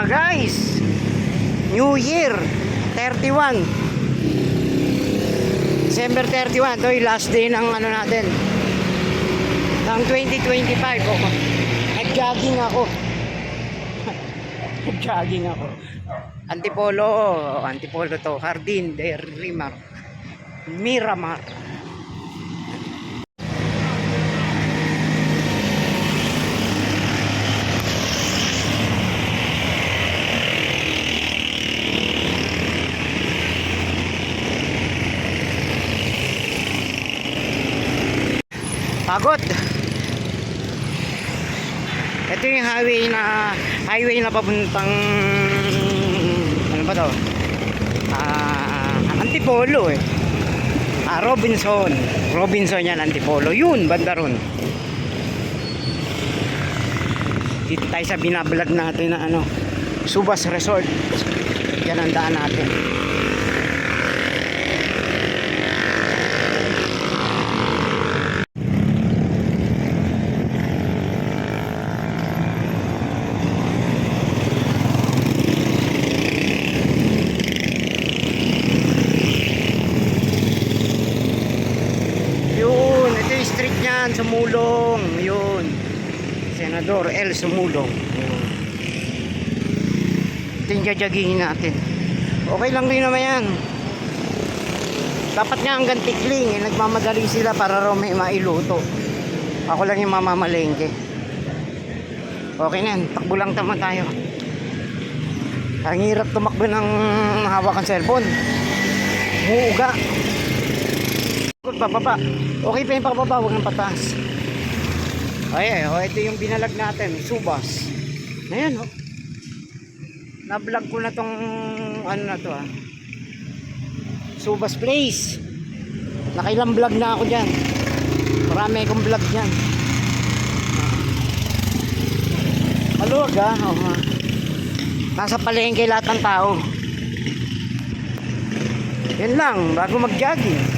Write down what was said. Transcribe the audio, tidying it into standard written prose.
guys, New Year 31 December 31. Ito yung last day ng ano natin, ng 2025. Nag-jogging ako. Nag-jogging ako. Antipolo to, Jardín de Miramar. Pagod. Ito yung highway na papuntang ano ba to? Antipolo Robinson yan, Antipolo. Yun, banda ron. Dito tayo sa binablog natin na ano, Subas Resort. Yan ang daan natin. Sumulong, yun, Senador L. Sumulong. Ito yung jajagingin natin. Okay lang din naman yan. Dapat nga hanggang Tikling, nagmamadali sila para raw may mailuto. Ako lang yung mamamalengke. Okay na yan, takbo lang naman tayo. Ang hirap tumakbo ng hawakan cellphone. Muuga. Pababa. Okay pa yung pababa, huwag ng pataas. Ito yung binalag natin, Subas. Ayan, na-vlog ko na tong ano na to, Subas Place. Nakailang vlog na ako dyan. Marami akong vlog dyan. Maluwag nasa palengke lahat ng tao. Yan lang, bago mag-jogging.